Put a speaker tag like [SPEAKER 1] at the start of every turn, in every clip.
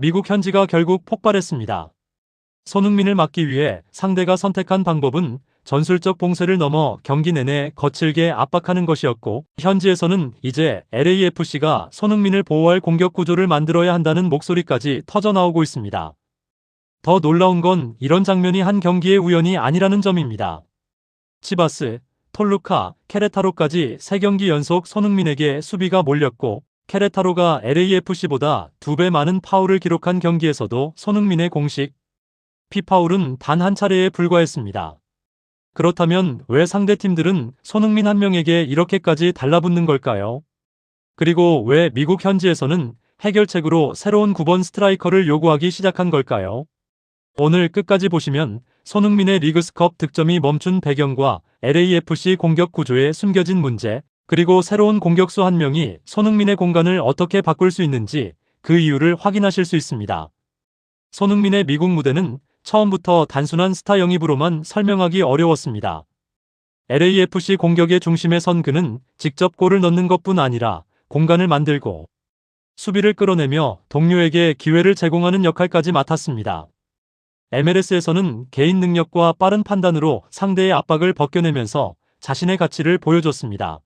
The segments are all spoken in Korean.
[SPEAKER 1] 미국 현지가 결국 폭발했습니다. 손흥민을 막기 위해 상대가 선택한 방법은 전술적 봉쇄를 넘어 경기 내내 거칠게 압박하는 것이었고, 현지에서는 이제 LAFC가 손흥민을 보호할 공격 구조를 만들어야 한다는 목소리까지 터져나오고 있습니다. 더 놀라운 건 이런 장면이 한 경기의 우연이 아니라는 점입니다. 치바스, 톨루카, 케레타로까지 3경기 연속 손흥민에게 수비가 몰렸고, 케레타로가 LAFC보다 2배 많은 파울을 기록한 경기에서도 손흥민의 공식 피파울은 단 한 차례에 불과했습니다. 그렇다면 왜 상대팀들은 손흥민 한 명에게 이렇게까지 달라붙는 걸까요? 그리고 왜 미국 현지에서는 해결책으로 새로운 9번 스트라이커를 요구하기 시작한 걸까요? 오늘 끝까지 보시면 손흥민의 리그스컵 득점이 멈춘 배경과 LAFC 공격 구조에 숨겨진 문제, 그리고 새로운 공격수 한 명이 손흥민의 공간을 어떻게 바꿀 수 있는지 그 이유를 확인하실 수 있습니다. 손흥민의 미국 무대는 처음부터 단순한 스타 영입으로만 설명하기 어려웠습니다. LAFC 공격의 중심에 선 그는 직접 골을 넣는 것뿐 아니라 공간을 만들고 수비를 끌어내며 동료에게 기회를 제공하는 역할까지 맡았습니다. MLS에서는 개인 능력과 빠른 판단으로 상대의 압박을 벗겨내면서 자신의 가치를 보여줬습니다.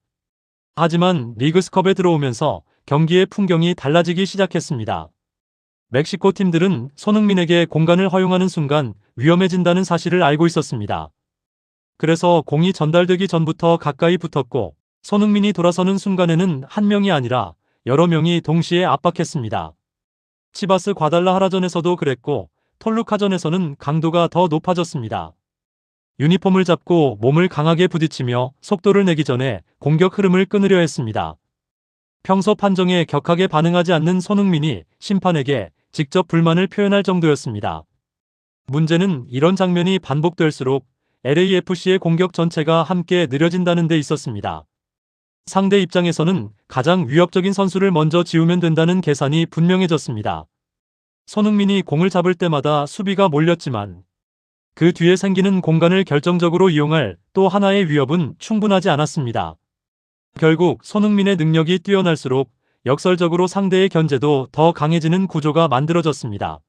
[SPEAKER 1] 하지만 리그스컵에 들어오면서 경기의 풍경이 달라지기 시작했습니다. 멕시코 팀들은 손흥민에게 공간을 허용하는 순간 위험해진다는 사실을 알고 있었습니다. 그래서 공이 전달되기 전부터 가까이 붙었고, 손흥민이 돌아서는 순간에는 한 명이 아니라 여러 명이 동시에 압박했습니다. 치바스 과달라하라전에서도 그랬고, 톨루카전에서는 강도가 더 높아졌습니다. 유니폼을 잡고 몸을 강하게 부딪히며 속도를 내기 전에 공격 흐름을 끊으려 했습니다. 평소 판정에 격하게 반응하지 않는 손흥민이 심판에게 직접 불만을 표현할 정도였습니다. 문제는 이런 장면이 반복될수록 LAFC의 공격 전체가 함께 느려진다는 데 있었습니다. 상대 입장에서는 가장 위협적인 선수를 먼저 지우면 된다는 계산이 분명해졌습니다. 손흥민이 공을 잡을 때마다 수비가 몰렸지만 그 뒤에 생기는 공간을 결정적으로 이용할 또 하나의 위협은 충분하지 않았습니다. 결국 손흥민의 능력이 뛰어날수록 역설적으로 상대의 견제도 더 강해지는 구조가 만들어졌습니다.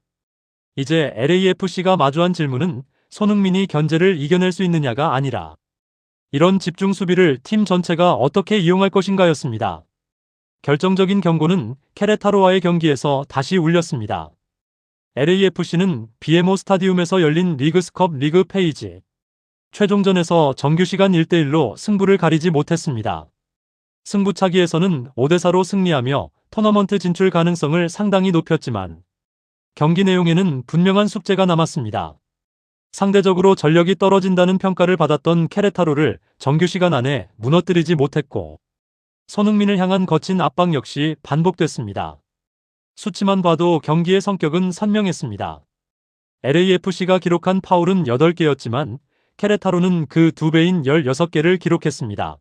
[SPEAKER 1] 이제 LAFC가 마주한 질문은 손흥민이 견제를 이겨낼 수 있느냐가 아니라 이런 집중 수비를 팀 전체가 어떻게 이용할 것인가였습니다. 결정적인 경고는 케레타로와의 경기에서 다시 울렸습니다. LAFC는 BMO 스타디움에서 열린 리그스컵 리그 페이지 최종전에서 정규시간 1대1로 승부를 가리지 못했습니다. 승부차기에서는 5대4로 승리하며 토너먼트 진출 가능성을 상당히 높였지만 경기 내용에는 분명한 숙제가 남았습니다. 상대적으로 전력이 떨어진다는 평가를 받았던 케레타로를 정규시간 안에 무너뜨리지 못했고, 손흥민을 향한 거친 압박 역시 반복됐습니다. 수치만 봐도 경기의 성격은 선명했습니다. LAFC가 기록한 파울은 8개였지만 케레타로는 그 2배인 16개를 기록했습니다.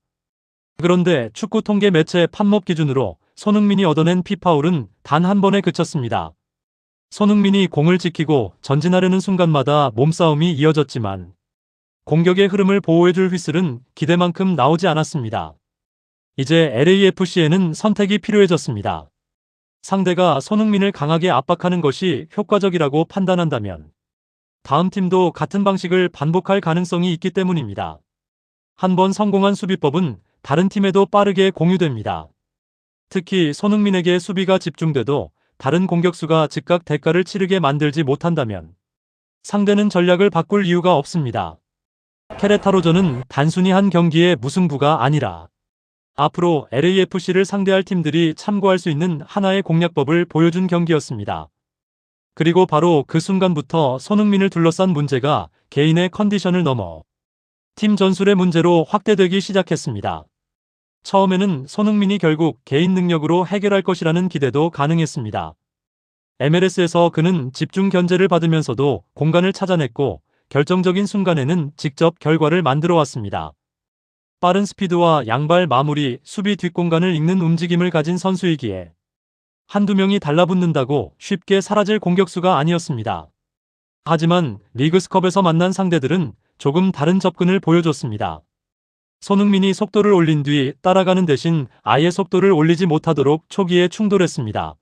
[SPEAKER 1] 그런데 축구 통계 매체 팝몹 기준으로 손흥민이 얻어낸 피파울은 단 한 번에 그쳤습니다. 손흥민이 공을 지키고 전진하려는 순간마다 몸싸움이 이어졌지만 공격의 흐름을 보호해줄 휘슬은 기대만큼 나오지 않았습니다. 이제 LAFC에는 선택이 필요해졌습니다. 상대가 손흥민을 강하게 압박하는 것이 효과적이라고 판단한다면 다음 팀도 같은 방식을 반복할 가능성이 있기 때문입니다. 한 번 성공한 수비법은 다른 팀에도 빠르게 공유됩니다. 특히 손흥민에게 수비가 집중돼도 다른 공격수가 즉각 대가를 치르게 만들지 못한다면 상대는 전략을 바꿀 이유가 없습니다. 케레타로전은 단순히 한 경기의 무승부가 아니라 앞으로 LAFC를 상대할 팀들이 참고할 수 있는 하나의 공략법을 보여준 경기였습니다. 그리고 바로 그 순간부터 손흥민을 둘러싼 문제가 개인의 컨디션을 넘어 팀 전술의 문제로 확대되기 시작했습니다. 처음에는 손흥민이 결국 개인 능력으로 해결할 것이라는 기대도 가능했습니다. MLS에서 그는 집중 견제를 받으면서도 공간을 찾아냈고 결정적인 순간에는 직접 결과를 만들어 왔습니다. 빠른 스피드와 양발 마무리, 수비 뒷공간을 읽는 움직임을 가진 선수이기에 한두 명이 달라붙는다고 쉽게 사라질 공격수가 아니었습니다. 하지만 리그스컵에서 만난 상대들은 조금 다른 접근을 보여줬습니다. 손흥민이 속도를 올린 뒤 따라가는 대신 아예 속도를 올리지 못하도록 초기에 충돌했습니다.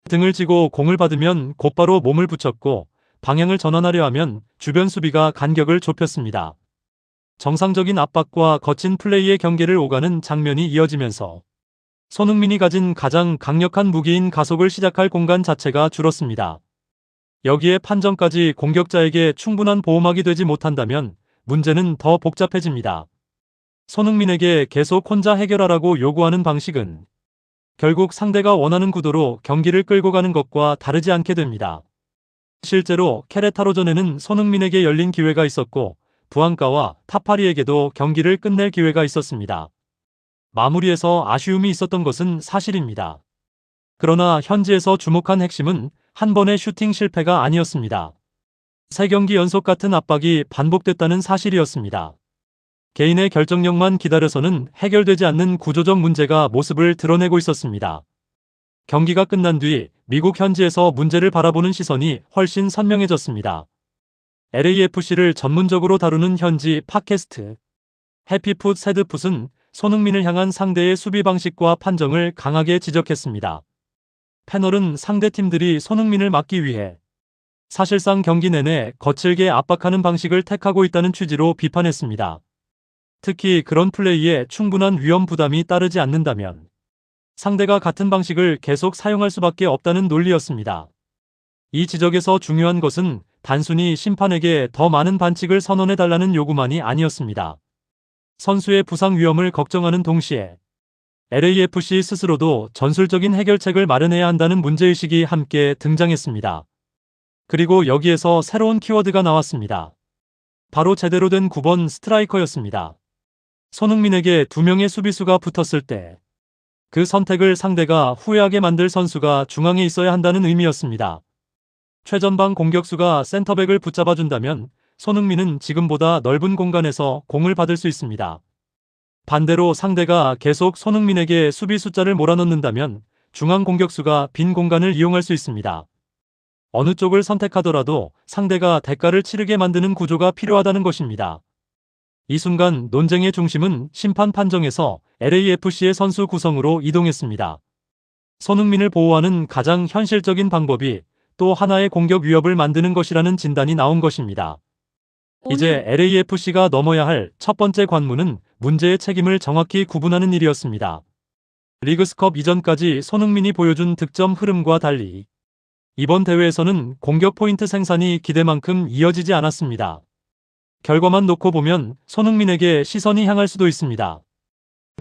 [SPEAKER 1] 등을 쥐고 공을 받으면 곧바로 몸을 붙였고 방향을 전환하려 하면 주변 수비가 간격을 좁혔습니다. 정상적인 압박과 거친 플레이의 경계를 오가는 장면이 이어지면서 손흥민이 가진 가장 강력한 무기인 가속을 시작할 공간 자체가 줄었습니다. 여기에 판정까지 공격자에게 충분한 보호막이 되지 못한다면 문제는 더 복잡해집니다. 손흥민에게 계속 혼자 해결하라고 요구하는 방식은 결국 상대가 원하는 구도로 경기를 끌고 가는 것과 다르지 않게 됩니다. 실제로 케레타로전에는 손흥민에게 열린 기회가 있었고 부안가와 타파리에게도 경기를 끝낼 기회가 있었습니다. 마무리에서 아쉬움이 있었던 것은 사실입니다. 그러나 현지에서 주목한 핵심은 한 번의 슈팅 실패가 아니었습니다. 3경기 연속 같은 압박이 반복됐다는 사실이었습니다. 개인의 결정력만 기다려서는 해결되지 않는 구조적 문제가 모습을 드러내고 있었습니다. 경기가 끝난 뒤 미국 현지에서 문제를 바라보는 시선이 훨씬 선명해졌습니다. LAFC를 전문적으로 다루는 현지 팟캐스트 해피풋 새드풋은 손흥민을 향한 상대의 수비 방식과 판정을 강하게 지적했습니다. 패널은 상대 팀들이 손흥민을 막기 위해 사실상 경기 내내 거칠게 압박하는 방식을 택하고 있다는 취지로 비판했습니다. 특히 그런 플레이에 충분한 위험 부담이 따르지 않는다면 상대가 같은 방식을 계속 사용할 수밖에 없다는 논리였습니다. 이 지적에서 중요한 것은 단순히 심판에게 더 많은 반칙을 선언해달라는 요구만이 아니었습니다. 선수의 부상 위험을 걱정하는 동시에 LAFC 스스로도 전술적인 해결책을 마련해야 한다는 문제의식이 함께 등장했습니다. 그리고 여기에서 새로운 키워드가 나왔습니다. 바로 제대로 된 9번 스트라이커였습니다. 손흥민에게 2명의 수비수가 붙었을 때 그 선택을 상대가 후회하게 만들 선수가 중앙에 있어야 한다는 의미였습니다. 최전방 공격수가 센터백을 붙잡아준다면 손흥민은 지금보다 넓은 공간에서 공을 받을 수 있습니다. 반대로 상대가 계속 손흥민에게 수비 숫자를 몰아넣는다면 중앙 공격수가 빈 공간을 이용할 수 있습니다. 어느 쪽을 선택하더라도 상대가 대가를 치르게 만드는 구조가 필요하다는 것입니다. 이 순간 논쟁의 중심은 심판 판정에서 LAFC의 선수 구성으로 이동했습니다. 손흥민을 보호하는 가장 현실적인 방법이 또 하나의 공격 위협을 만드는 것이라는 진단이 나온 것입니다. 이제 LAFC가 넘어야 할 첫 번째 관문은 문제의 책임을 정확히 구분하는 일이었습니다. 리그스컵 이전까지 손흥민이 보여준 득점 흐름과 달리 이번 대회에서는 공격 포인트 생산이 기대만큼 이어지지 않았습니다. 결과만 놓고 보면 손흥민에게 시선이 향할 수도 있습니다.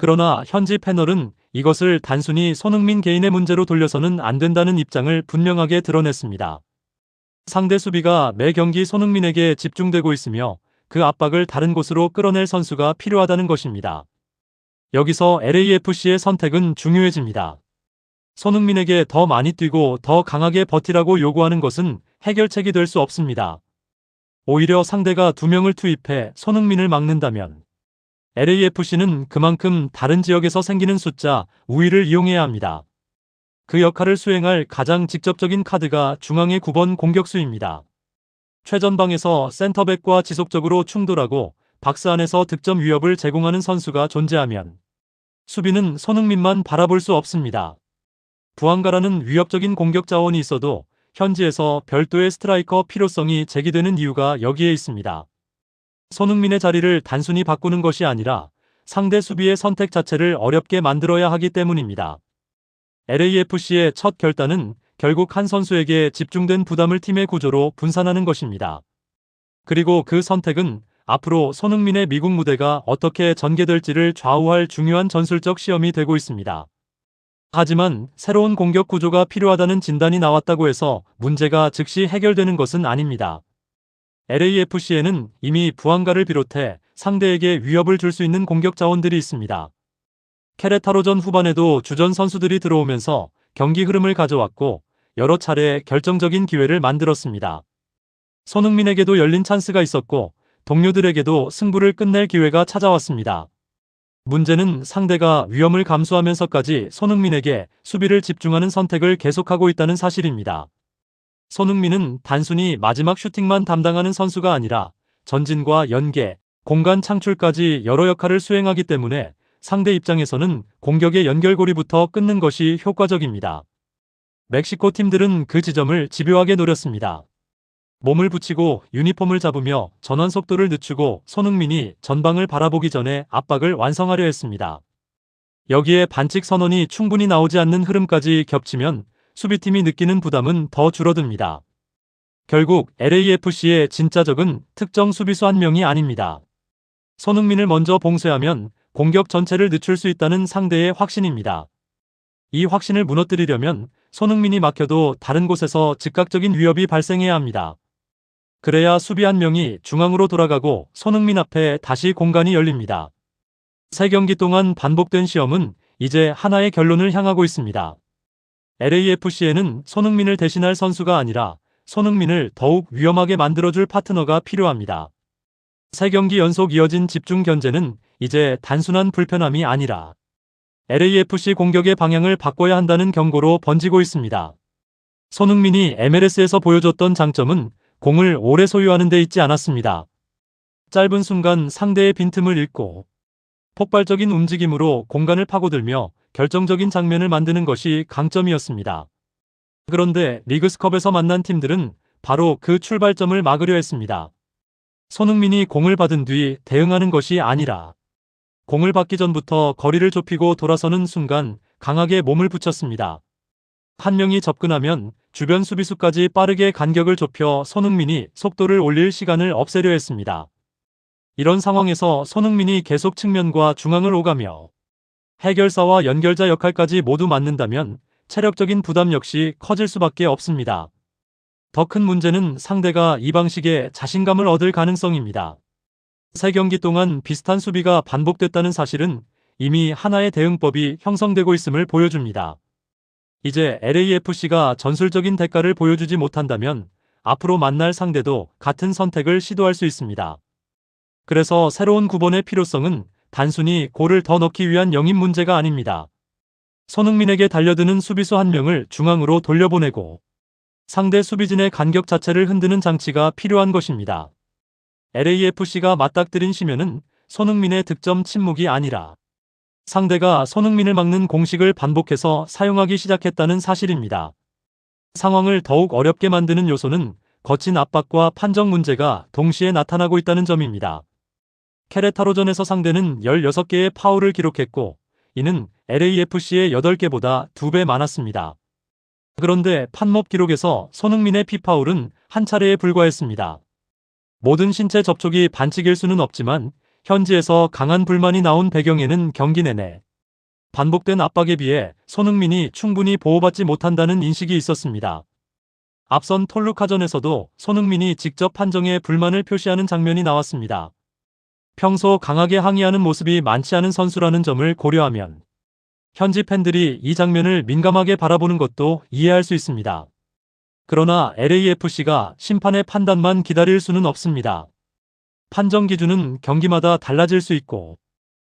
[SPEAKER 1] 그러나 현지 패널은 이것을 단순히 손흥민 개인의 문제로 돌려서는 안 된다는 입장을 분명하게 드러냈습니다. 상대 수비가 매 경기 손흥민에게 집중되고 있으며 그 압박을 다른 곳으로 끌어낼 선수가 필요하다는 것입니다. 여기서 LAFC의 선택은 중요해집니다. 손흥민에게 더 많이 뛰고 더 강하게 버티라고 요구하는 것은 해결책이 될 수 없습니다. 오히려 상대가 2명을 투입해 손흥민을 막는다면 LAFC는 그만큼 다른 지역에서 생기는 숫자 우위를 이용해야 합니다. 그 역할을 수행할 가장 직접적인 카드가 중앙의 9번 공격수입니다. 최전방에서 센터백과 지속적으로 충돌하고 박스 안에서 득점 위협을 제공하는 선수가 존재하면 수비는 손흥민만 바라볼 수 없습니다. 부안가라는 위협적인 공격 자원이 있어도 현지에서 별도의 스트라이커 필요성이 제기되는 이유가 여기에 있습니다. 손흥민의 자리를 단순히 바꾸는 것이 아니라 상대 수비의 선택 자체를 어렵게 만들어야 하기 때문입니다. LAFC의 첫 결단은 결국 한 선수에게 집중된 부담을 팀의 구조로 분산하는 것입니다. 그리고 그 선택은 앞으로 손흥민의 미국 무대가 어떻게 전개될지를 좌우할 중요한 전술적 시험이 되고 있습니다. 하지만 새로운 공격 구조가 필요하다는 진단이 나왔다고 해서 문제가 즉시 해결되는 것은 아닙니다. LAFC에는 이미 부안가를 비롯해 상대에게 위협을 줄 수 있는 공격 자원들이 있습니다. 케레타로전 후반에도 주전 선수들이 들어오면서 경기 흐름을 가져왔고 여러 차례 결정적인 기회를 만들었습니다. 손흥민에게도 열린 찬스가 있었고 동료들에게도 승부를 끝낼 기회가 찾아왔습니다. 문제는 상대가 위험을 감수하면서까지 손흥민에게 수비를 집중하는 선택을 계속하고 있다는 사실입니다. 손흥민은 단순히 마지막 슈팅만 담당하는 선수가 아니라 전진과 연계, 공간 창출까지 여러 역할을 수행하기 때문에 상대 입장에서는 공격의 연결고리부터 끊는 것이 효과적입니다. 멕시코 팀들은 그 지점을 집요하게 노렸습니다. 몸을 붙이고 유니폼을 잡으며 전환 속도를 늦추고 손흥민이 전방을 바라보기 전에 압박을 완성하려 했습니다. 여기에 반칙 선언이 충분히 나오지 않는 흐름까지 겹치면 수비팀이 느끼는 부담은 더 줄어듭니다. 결국 LAFC의 진짜 적은 특정 수비수 한 명이 아닙니다. 손흥민을 먼저 봉쇄하면 공격 전체를 늦출 수 있다는 상대의 확신입니다. 이 확신을 무너뜨리려면 손흥민이 막혀도 다른 곳에서 즉각적인 위협이 발생해야 합니다. 그래야 수비 한 명이 중앙으로 돌아가고 손흥민 앞에 다시 공간이 열립니다. 3경기 동안 반복된 시험은 이제 하나의 결론을 향하고 있습니다. LAFC에는 손흥민을 대신할 선수가 아니라 손흥민을 더욱 위험하게 만들어줄 파트너가 필요합니다. 3경기 연속 이어진 집중 견제는 이제 단순한 불편함이 아니라 LAFC 공격의 방향을 바꿔야 한다는 경고로 번지고 있습니다. 손흥민이 MLS에서 보여줬던 장점은 공을 오래 소유하는 데 있지 않았습니다. 짧은 순간 상대의 빈틈을 읽고 폭발적인 움직임으로 공간을 파고들며 결정적인 장면을 만드는 것이 강점이었습니다. 그런데 리그스컵에서 만난 팀들은 바로 그 출발점을 막으려 했습니다. 손흥민이 공을 받은 뒤 대응하는 것이 아니라 공을 받기 전부터 거리를 좁히고 돌아서는 순간 강하게 몸을 붙였습니다. 한 명이 접근하면 주변 수비수까지 빠르게 간격을 좁혀 손흥민이 속도를 올릴 시간을 없애려 했습니다. 이런 상황에서 손흥민이 계속 측면과 중앙을 오가며 해결사와 연결자 역할까지 모두 맡는다면 체력적인 부담 역시 커질 수밖에 없습니다. 더 큰 문제는 상대가 이 방식에 자신감을 얻을 가능성입니다. 3경기 동안 비슷한 수비가 반복됐다는 사실은 이미 하나의 대응법이 형성되고 있음을 보여줍니다. 이제 LAFC가 전술적인 대가를 보여주지 못한다면 앞으로 만날 상대도 같은 선택을 시도할 수 있습니다. 그래서 새로운 구번의 필요성은 단순히 골을 더 넣기 위한 영입 문제가 아닙니다. 손흥민에게 달려드는 수비수 한 명을 중앙으로 돌려보내고 상대 수비진의 간격 자체를 흔드는 장치가 필요한 것입니다. LAFC가 맞닥뜨린 시면은 손흥민의 득점 침묵이 아니라 상대가 손흥민을 막는 공식을 반복해서 사용하기 시작했다는 사실입니다. 상황을 더욱 어렵게 만드는 요소는 거친 압박과 판정 문제가 동시에 나타나고 있다는 점입니다. 케레타로전에서 상대는 16개의 파울을 기록했고 이는 LAFC의 8개보다 2배 많았습니다. 그런데 판몹 기록에서 손흥민의 피파울은 한 차례에 불과했습니다. 모든 신체 접촉이 반칙일 수는 없지만 현지에서 강한 불만이 나온 배경에는 경기 내내 반복된 압박에 비해 손흥민이 충분히 보호받지 못한다는 인식이 있었습니다. 앞선 톨루카전에서도 손흥민이 직접 판정에 불만을 표시하는 장면이 나왔습니다. 평소 강하게 항의하는 모습이 많지 않은 선수라는 점을 고려하면 현지 팬들이 이 장면을 민감하게 바라보는 것도 이해할 수 있습니다. 그러나 LAFC가 심판의 판단만 기다릴 수는 없습니다. 판정 기준은 경기마다 달라질 수 있고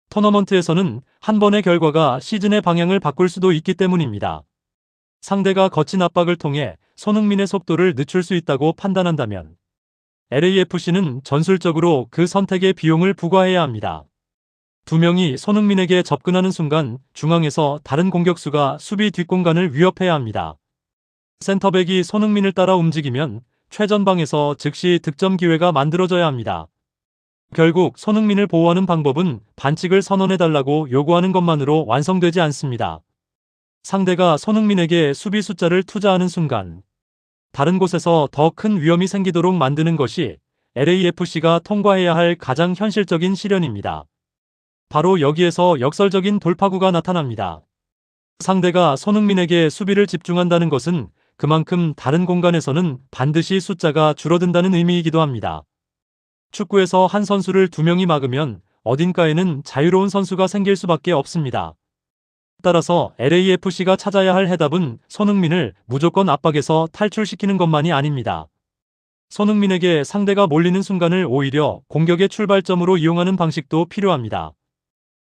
[SPEAKER 1] 토너먼트에서는 한 번의 결과가 시즌의 방향을 바꿀 수도 있기 때문입니다. 상대가 거친 압박을 통해 손흥민의 속도를 늦출 수 있다고 판단한다면 LAFC는 전술적으로 그 선택의 비용을 부과해야 합니다. 2명이 손흥민에게 접근하는 순간 중앙에서 다른 공격수가 수비 뒷공간을 위협해야 합니다. 센터백이 손흥민을 따라 움직이면 최전방에서 즉시 득점 기회가 만들어져야 합니다. 결국 손흥민을 보호하는 방법은 반칙을 선언해달라고 요구하는 것만으로 완성되지 않습니다. 상대가 손흥민에게 수비 숫자를 투자하는 순간 다른 곳에서 더 큰 위험이 생기도록 만드는 것이 LAFC가 통과해야 할 가장 현실적인 시련입니다. 바로 여기에서 역설적인 돌파구가 나타납니다. 상대가 손흥민에게 수비를 집중한다는 것은 그만큼 다른 공간에서는 반드시 숫자가 줄어든다는 의미이기도 합니다. 축구에서 한 선수를 2명이 막으면 어딘가에는 자유로운 선수가 생길 수밖에 없습니다. 따라서 LAFC가 찾아야 할 해답은 손흥민을 무조건 압박에서 탈출시키는 것만이 아닙니다. 손흥민에게 상대가 몰리는 순간을 오히려 공격의 출발점으로 이용하는 방식도 필요합니다.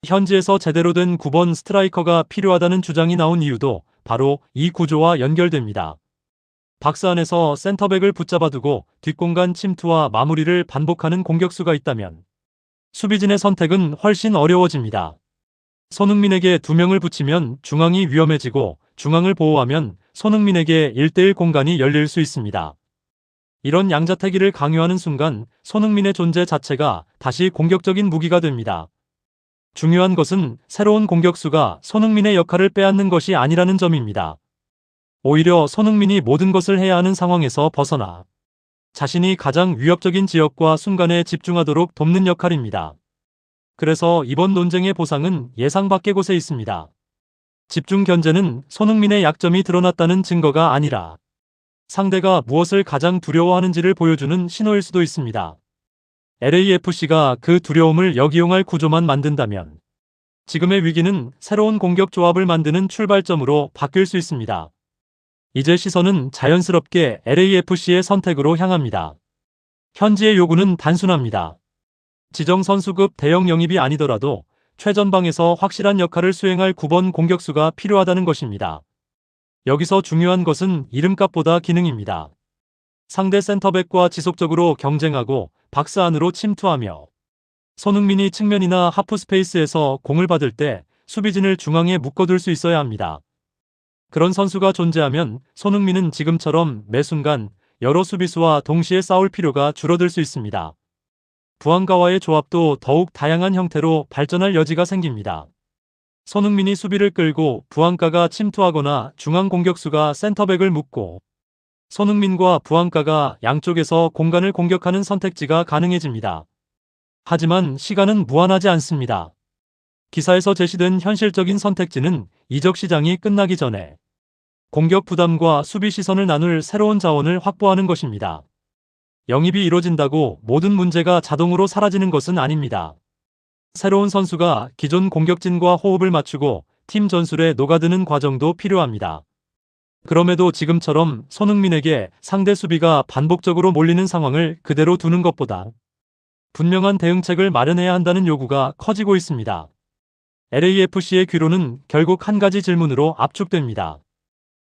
[SPEAKER 1] 현지에서 제대로 된 9번 스트라이커가 필요하다는 주장이 나온 이유도 바로 이 구조와 연결됩니다. 박스 안에서 센터백을 붙잡아두고 뒷공간 침투와 마무리를 반복하는 공격수가 있다면 수비진의 선택은 훨씬 어려워집니다. 손흥민에게 2명을 붙이면 중앙이 위험해지고 중앙을 보호하면 손흥민에게 1대1 공간이 열릴 수 있습니다. 이런 양자태기를 강요하는 순간 손흥민의 존재 자체가 다시 공격적인 무기가 됩니다. 중요한 것은 새로운 공격수가 손흥민의 역할을 빼앗는 것이 아니라는 점입니다. 오히려 손흥민이 모든 것을 해야 하는 상황에서 벗어나 자신이 가장 위협적인 지역과 순간에 집중하도록 돕는 역할입니다. 그래서 이번 논쟁의 보상은 예상 밖의 곳에 있습니다. 집중 견제는 손흥민의 약점이 드러났다는 증거가 아니라 상대가 무엇을 가장 두려워하는지를 보여주는 신호일 수도 있습니다. LAFC가 그 두려움을 역이용할 구조만 만든다면 지금의 위기는 새로운 공격 조합을 만드는 출발점으로 바뀔 수 있습니다. 이제 시선은 자연스럽게 LAFC의 선택으로 향합니다. 현지의 요구는 단순합니다. 지정 선수급 대형 영입이 아니더라도 최전방에서 확실한 역할을 수행할 9번 공격수가 필요하다는 것입니다. 여기서 중요한 것은 이름값보다 기능입니다. 상대 센터백과 지속적으로 경쟁하고 박스 안으로 침투하며 손흥민이 측면이나 하프스페이스에서 공을 받을 때 수비진을 중앙에 묶어둘 수 있어야 합니다. 그런 선수가 존재하면 손흥민은 지금처럼 매 순간 여러 수비수와 동시에 싸울 필요가 줄어들 수 있습니다. 부안가와의 조합도 더욱 다양한 형태로 발전할 여지가 생깁니다. 손흥민이 수비를 끌고 부안가가 침투하거나 중앙 공격수가 센터백을 묶고 손흥민과 부안가가 양쪽에서 공간을 공격하는 선택지가 가능해집니다. 하지만 시간은 무한하지 않습니다. 기사에서 제시된 현실적인 선택지는 이적 시장이 끝나기 전에 공격 부담과 수비 시선을 나눌 새로운 자원을 확보하는 것입니다. 영입이 이뤄진다고 모든 문제가 자동으로 사라지는 것은 아닙니다. 새로운 선수가 기존 공격진과 호흡을 맞추고 팀 전술에 녹아드는 과정도 필요합니다. 그럼에도 지금처럼 손흥민에게 상대 수비가 반복적으로 몰리는 상황을 그대로 두는 것보다 분명한 대응책을 마련해야 한다는 요구가 커지고 있습니다. LAFC의 귀로는 결국 한 가지 질문으로 압축됩니다.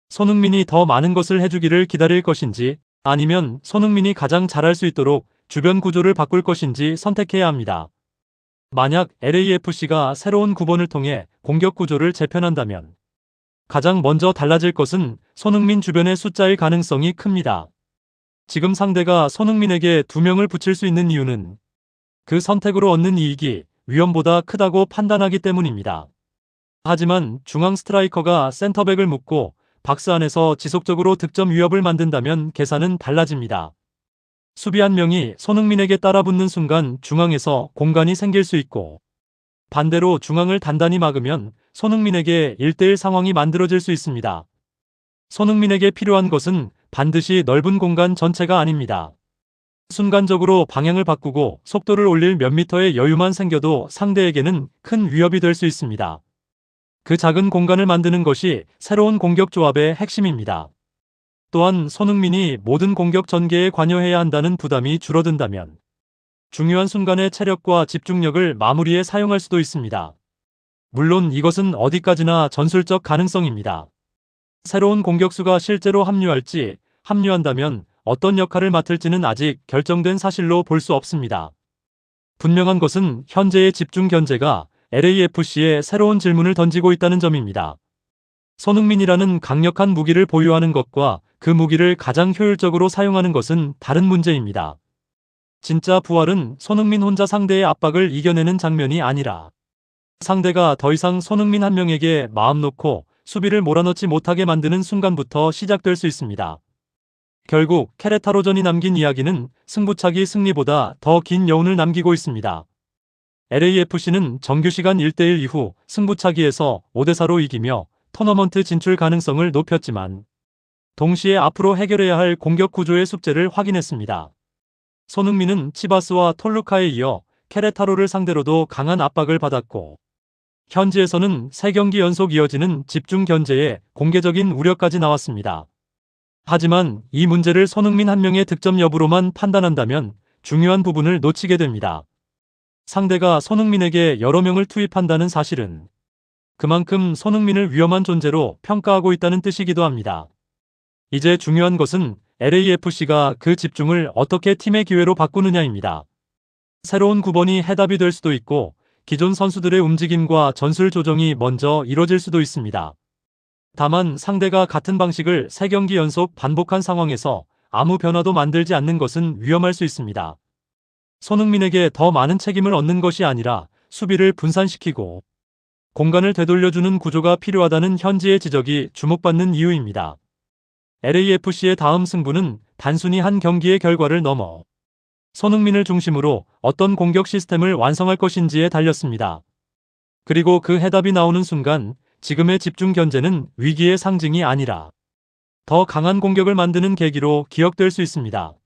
[SPEAKER 1] 손흥민이 더 많은 것을 해주기를 기다릴 것인지 아니면 손흥민이 가장 잘할 수 있도록 주변 구조를 바꿀 것인지 선택해야 합니다. 만약 LAFC가 새로운 9번을 통해 공격 구조를 재편한다면 가장 먼저 달라질 것은 손흥민 주변의 숫자일 가능성이 큽니다. 지금 상대가 손흥민에게 2명을 붙일 수 있는 이유는 그 선택으로 얻는 이익이 위험보다 크다고 판단하기 때문입니다. 하지만 중앙 스트라이커가 센터백을 묶고 박스 안에서 지속적으로 득점 위협을 만든다면 계산은 달라집니다. 수비 한 명이 손흥민에게 따라붙는 순간 중앙에서 공간이 생길 수 있고 반대로 중앙을 단단히 막으면 손흥민에게 1대1 상황이 만들어질 수 있습니다. 손흥민에게 필요한 것은 반드시 넓은 공간 전체가 아닙니다. 순간적으로 방향을 바꾸고 속도를 올릴 몇 미터의 여유만 생겨도 상대에게는 큰 위협이 될 수 있습니다. 그 작은 공간을 만드는 것이 새로운 공격 조합의 핵심입니다. 또한 손흥민이 모든 공격 전개에 관여해야 한다는 부담이 줄어든다면 중요한 순간의 체력과 집중력을 마무리에 사용할 수도 있습니다. 물론 이것은 어디까지나 전술적 가능성입니다. 새로운 공격수가 실제로 합류한다면 어떤 역할을 맡을지는 아직 결정된 사실로 볼 수 없습니다. 분명한 것은 현재의 집중 견제가 LAFC에 새로운 질문을 던지고 있다는 점입니다. 손흥민이라는 강력한 무기를 보유하는 것과 그 무기를 가장 효율적으로 사용하는 것은 다른 문제입니다. 진짜 부활은 손흥민 혼자 상대의 압박을 이겨내는 장면이 아니라 상대가 더 이상 손흥민 한 명에게 마음 놓고 수비를 몰아넣지 못하게 만드는 순간부터 시작될 수 있습니다. 결국 케레타로전이 남긴 이야기는 승부차기 승리보다 더 긴 여운을 남기고 있습니다. LAFC는 정규시간 1대1 이후 승부차기에서 5대4로 이기며 토너먼트 진출 가능성을 높였지만 동시에 앞으로 해결해야 할 공격 구조의 숙제를 확인했습니다. 손흥민은 치바스와 톨루카에 이어 케레타로를 상대로도 강한 압박을 받았고 현지에서는 3경기 연속 이어지는 집중 견제에 공개적인 우려까지 나왔습니다. 하지만 이 문제를 손흥민 한 명의 득점 여부로만 판단한다면 중요한 부분을 놓치게 됩니다. 상대가 손흥민에게 여러 명을 투입한다는 사실은 그만큼 손흥민을 위험한 존재로 평가하고 있다는 뜻이기도 합니다. 이제 중요한 것은 LAFC가 그 집중을 어떻게 팀의 기회로 바꾸느냐입니다. 새로운 9번이 해답이 될 수도 있고 기존 선수들의 움직임과 전술 조정이 먼저 이뤄질 수도 있습니다. 다만 상대가 같은 방식을 3경기 연속 반복한 상황에서 아무 변화도 만들지 않는 것은 위험할 수 있습니다. 손흥민에게 더 많은 책임을 얻는 것이 아니라 수비를 분산시키고 공간을 되돌려주는 구조가 필요하다는 현지의 지적이 주목받는 이유입니다. LAFC의 다음 승부는 단순히 한 경기의 결과를 넘어 손흥민을 중심으로 어떤 공격 시스템을 완성할 것인지에 달렸습니다. 그리고 그 해답이 나오는 순간 지금의 집중 견제는 위기의 상징이 아니라 더 강한 공격을 만드는 계기로 기억될 수 있습니다.